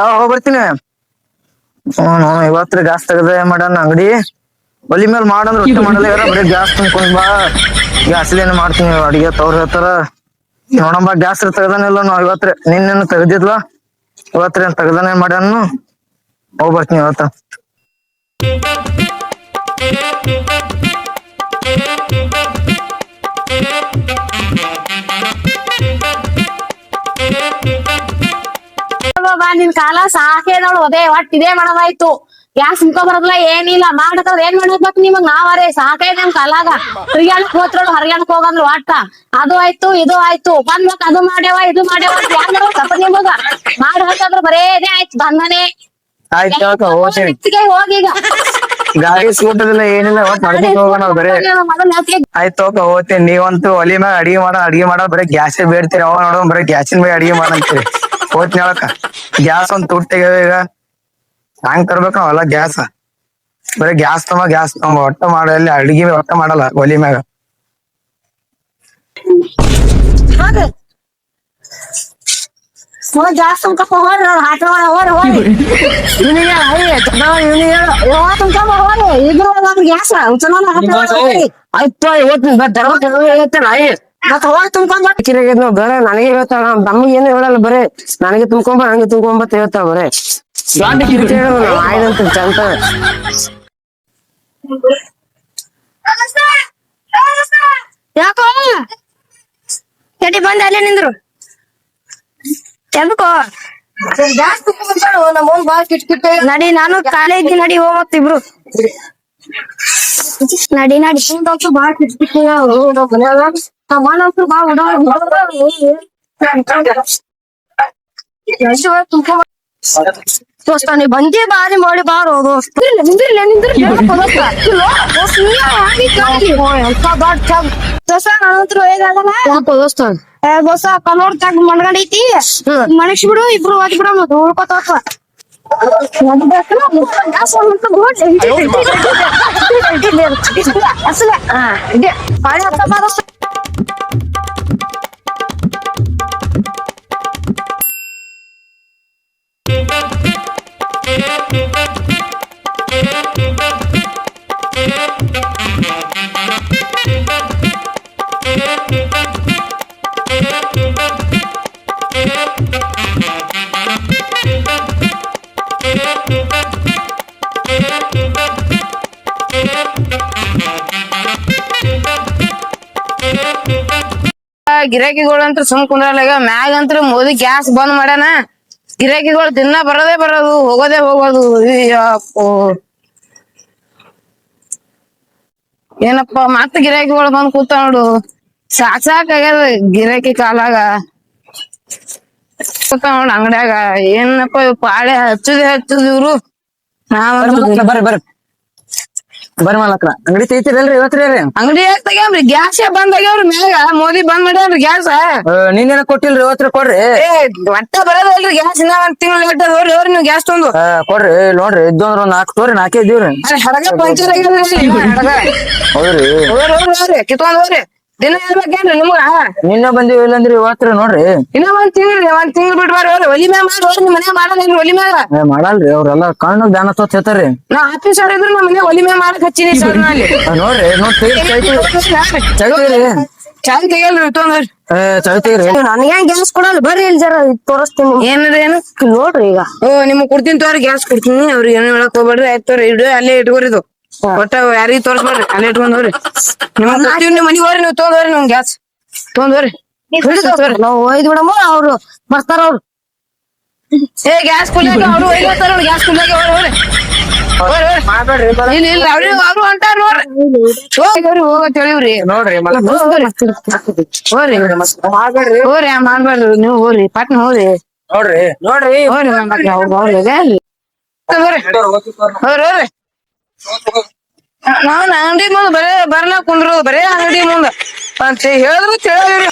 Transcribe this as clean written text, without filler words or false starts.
ಯಾವ ಹೋಗ್ಬರ್ತೀನಿ. ಇವತ್ರ ಗ್ಯಾಸ್ ತೆಗದ ಮಾಡಣ ಅಂಗಡಿ ಒಲಿ ಮೇಲೆ ಮಾಡಂದ್ರ ರೊಟ್ಟಿ ಮಾಡಲ್ಲ ಯಾರ ಬರೀ ಗ್ಯಾಸ್ ತುಂಬ್ಕೊಂಡ್ ಬಾ ಗ್ಯಾಸ್ಲೇನು ಮಾಡ್ತೀನಿ ಅಡಿಗೆ ತವ್ರ ಹೇಳ್ತಾರ. ನೋಡಂಬ ಗ್ಯಾಸ್ ತೆಗ್ದಾನಿಲ್ಲ ನಾವ್ ಇವತ್ರ ನಿನ್ನೇನು ತೆಗ್ದಿದ್ಲ ಇವತ್ರ ಏನ್ ತೆಗ್ದಾನೆ ಮಾಡ್ಯಾನು ಹೋಗ್ಬರ್ತೀನಿ ಇವತ್ತ. ನಿನ್ ಕಾಲ ಸಾಕೆ ನೋಡು ಅದೇ ಒಟ್ ಇದೇ ಮಾಡೋದಾಯ್ತು. ಗ್ಯಾಸ್ ಮುಖ ಬರೋದಿಲ್ಲ ಏನಿಲ್ಲ ಮಾಡಕಂದ್ರ ಏನ್ ಮಾಡ್ಬೇಕು ನಿಮಗ್ ನಾವರೇ ಸಾಕೈತ್ ನಮ್ ಕಾಲಾಗ. ಹರಿಯಾಣಕ್ ಹೋತ್ರೋಡು ಹರಿಯಾಣಕ್ ಹೋಗಂದ್ರು ಒಟ್ಟ ಅದು ಆಯ್ತು ಇದು ಆಯ್ತು ಬಂದ್ಬೇಕ್ ಅದು ಮಾಡ್ಯಾವ ಇದು ಮಾಡ್ಯಾವ ತಪ್ಪ ನಿಮಗ ಮಾಡ್ಬೇಕಂದ್ರ ಬರೇನೇ ಆಯ್ತು ಬಂದನೆ ಹೋಗೀಗ ಗಾಡಿ ಸೂಟದಿಲ್ಲ ಏನಿಲ್ಲ ಒಟ್ ನಡ್ಕೊಂಡ್ ಹೋಗೋಣ ಬರೇ ಆಯ್ತು ಹೋಗ್ತೀನಿ. ನೀವಂತೂ ಒಲಿ ಮ್ಯಾಗ ಅಡಿಗೆ ಮಾಡ ಬರೀ ಗ್ಯಾಸೇ ಬೇಡ್ತೀರಿ ಅವ ನೋಡೋ ಬರೀ ಗ್ಯಾಸಿನ ಮೇಲೆ ಅಡಿಗೆ ಮಾಡಂತೀರಿ. ಹೋಗ್ತೀನಿ ಹೇಳಕ್ಕ ಗ್ಯಾಸ್ ಒಂದ್ ತುಟ್ಟಿಗೆ ಈಗ ಹ್ಯಾಂಗ್ ತರ್ಬೇಕ ನಾವೆಲ್ಲ ಗ್ಯಾಸ್ ಬರೀ ಗ್ಯಾಸ್ ತಮ್ಮ ಒಟ್ಟ ಮಾಡಲ್ಲಿ ಅಡಿಗೆ ಒಟ್ಟ ಮಾಡಲ್ಲ ಒಲಿ ಮ್ಯಾಗ. ಗ್ಯಾಸ್ ತುಂಬ್ಕಪ್ಪ ಹೋರಿ ಹಾಟ ಹೋರಿ ಇದ್ರ ಗ್ಯಾಸ್ ಆಯ್ತು ಮತ್ತ ಹೋಗಿ ತುಂಬ್ಕೊಂಡ್ ಬರೇ ನನಗೆ ಹೇಳ್ತಾಳ ನಮ್ಗೆ ಏನು ಹೇಳಲ್ಲ ಬರೇ ನನಗೆ ತುಂಬ್ಕೊಂಬ ನಂಗೆ ತುಂಬ್ಕೊಂಬತ್ ಹೇಳ್ತಾವ ಬರೇ ಆಯ್ದಂತ ಚಂತ. ಯಾಕೋ ಕೆಟಿ ಬಂದ ಅಲ್ಲೇ ನಿಂದ್ರು ಎದಕ್ಕೋ ಗ್ಯಾಸ್ ನಮ್ಮ ಬಾಳ ಕಿಟ್ಕಿಟ್ಟ ನಡಿ ನಾನು ಕಾಲೇಜ್ ನಡಿ ಹೋಗ್ತಿಬ್ರು ನಡಿ ನಡಿ ಬಾಳ ಕಿಟ್ಕಿಟ್ಟ ಮನಂತರು ಬಾಳ ದೋಸ್ತ ನೀ ಬಂದಿ ಬಾರಿ ಮಾಡಿ ಬಾರೋ ದೋಸ್ತ ನಿಂದ್ರಿಲ್ಲ ದೋಸ್ತ ನಾನಂತರು ಹೇಗಾಗಲ್ಲ ದೋಸ್ತ ದೋಸ್ತ ಕಲೋರ್ ತಗ ಮಣ್ಗಂಡೈತಿ ಮನಕ್ಷ ಬಿಡು ಇಬ್ರು ಓದ್ ಬಿಡ ಮತ್ತೆ ಉಳ್ಕೊತವ ಗಿರಾಕಿಗಳಂತ್ರ ಸುಮ್ ಕುಂದ್ರಲ್ಲ ಈಗ ಮ್ಯಾಗ ಅಂತ್ರ ಮೋದಿ ಗ್ಯಾಸ್ ಬಂದ್ ಮಾಡ್ಯಾನ. ಗಿರಾಕಿಗಳು ದಿನ ಬರೋದು ಹೋಗೋದೇ ಹೋಗೋದು. ಏನಪ್ಪ ಮತ್ತ ಗಿರಾಕಿಗಳು ಬಂದ್ ಕೂತ ನೋಡು ಸಾಕಾಗ್ಯದ ಗಿರಾಕಿ ಕಾಲಾಗ ಕೂತ ನೋಡ್ ಅಂಗಡ್ಯಾಗ ಏನಪ್ಪ ಪಾಳೆ ಹಚ್ಚುದ್ ಇವ್ರು. ಬರ್ರಿ ಮಾಲಕ್ರ ಅಂಗಡಿ ತೆಗಿತೀರಲ್ರಿ ಇವತ್ರಿ ಅಂಗಡಿ ಯಾಕೆ ತೆಗ್ಯಾಮ್ರಿ ಗ್ಯಾಸ್ ಬಂದ್ ಆಗ್ಯಾವ್ರಿ ಮ್ಯಾಗ ಮೋದಿ ಬಂದ್ ಮಾಡ್ಯಾನ್ರಿ ಗ್ಯಾಸ್. ನೀನೇನ ಕೊಟ್ಟಿಲ್ರಿ ಇವತ್ರಿ ಕೊಡ್ರಿ ಒಟ್ಟ ಬರೋದಲ್ರಿ ಗ್ಯಾಸ್ ಇನ್ನ ಒಂದ್ ತಿಂಗಳು ಲೇಟ್ ಹೋರಿ ಹೋರಿ ನೀವು ಗ್ಯಾಸ್ ತಂದು ಕೊಡ್ರಿ ನೋಡ್ರಿ ಇದ್ದೊಂದ್ರ ನಾಲ್ಕು ತೋರಿ ನಾಲ್ಕೇ ಇದ್ದೀವ್ರಿ ಹಡಗ ಪಂಚರ್ ಆಗ್ಯಾವ್ರಿ ಹೌದ್ರಿ ಹೋರಿ ಕಿತ್ಕೊಂಡ್ ಹೋರಿ ದಿನ ಹೇಳ್ಬೇಕೇನ್ರಿ ನಿಮ್ಗ. ನಿನ್ನ ಬಂದಿವಿ ಇಲ್ಲಂದ್ರಿ ಇವತ್ರಿ ನೋಡ್ರಿ ಇನ್ನ ಒಂದ್ ತಿಂಗ್ಳು ಬಿಟ್ಟು ಬರ್ರಿ ಹೋರಿ ಒಲಿ ಮ್ಯಾಗ ಮಾಡಿ ಹೋರಿ ನಿಮ್ ಮನ್ಯಾಗ ಮಾಡಲ್ಲ ಒಲಿ ಮ್ಯಾಗ ಮಾಡಲ್ರಿ ಅವ್ರೆಲ್ಲಾ ಕಣ್ಣು ಧ್ಯಾನ ತೋತ್ ಹೇಳ್ತಾರ್ರಿ. ನಾ ಆಫೀಸ್ ಅವ್ರ ಇದ್ರು ನಮ್ಮ ಮನೆ ಒಲಿ ಮ್ಯಾಗ ಮಾಡಕ್ ಹಚ್ಚಿನಿ ಸರ್ ನಲ್ಲಿ ನೋಡ್ರಿ ಚೈತ್ರಿ ಚಾಯ್ ತೆಗಿಯಲ್ರಿ ತೊಂದ್ರಿ ಚೈತಿರಿ ನನಗೆ ಗ್ಯಾಸ್ ಕೊಡಲ್ಲ ಬರ್ರಿ ಇಲ್ಲಿ ಜರ ತೋರಿಸ್ತೀನಿ ಏನ್ರಿ ಏನು ನೋಡ್ರಿ ಈಗ. ನಿಮ್ಗ್ ಕೊಡ್ತೀನಿ ತೋರಿ ಗ್ಯಾಸ್ ಕೊಡ್ತೀನಿ ಅವ್ರಿಗೆ ಏನು ಹೇಳಕ್ ಹೋಗ್ಬೇಡ್ರಿ ಆಯ್ತು ತೋರಿ ಇಡು ಅಲ್ಲೇ ಇಟ್ಕೋರಿದು ಒಟ್ಟ ಯಾರಿಗ್ ತೋರ್ಸ್ಬೇಡ್ರಿ ಅಲ್ಲೇ ಇಟ್ಕೊಂಡ್ ಹೋಗ್ರಿ. ನಿಮ್ ಮನಿಗ್ ಹೋರಿ ನೀವು ತೊಗೊಂಡ್ ಹೋಗ್ರಿ ನಿಮ್ ಗ್ಯಾಸ್ ತೊಗೊಂಡ್ ಹೋಗ್ರಿ ನಾವು ಒಯ್ದು ಬಿಡಮ್ಮ ಅವ್ರು ಬರ್ತಾರ ಅವ್ರು. ಗ್ಯಾಸ್ ಕುಲ್ಯಾಕ ಅವ್ರು ಒಯ್ಲತ್ತಾರ ನೋಡಿ ಗ್ಯಾಸ್ ಕುಲ್ಯಾಕ ಇಲ್ಲ ಅವ್ರು ಹೊಂಟಾರ ನೋಡ್ರಿ ಹೋಗತ್ ಹೇಳಿವ್ರಿ ನೋಡ್ರಿ ಹೋರಿ ಮಾಡ್ಬೇಡ್ರಿ ನೀವು ಹೋರಿ ಪಟ್ನ ಹೋರಿ ನೋಡ್ರಿ ಹೋರಿ ಹೋರಿ ನಾವ್ ಅಂಗಡಿ ಮುಂದ್ ಬರೇ ಬರ್ಲಾ ಕುಂದ್ರು ಬರೇ ಅಂಗಡಿ ಮುಂದ ಅಂತ ಹೇಳಿದ್ರು ತಿಳಿದ್ರಿ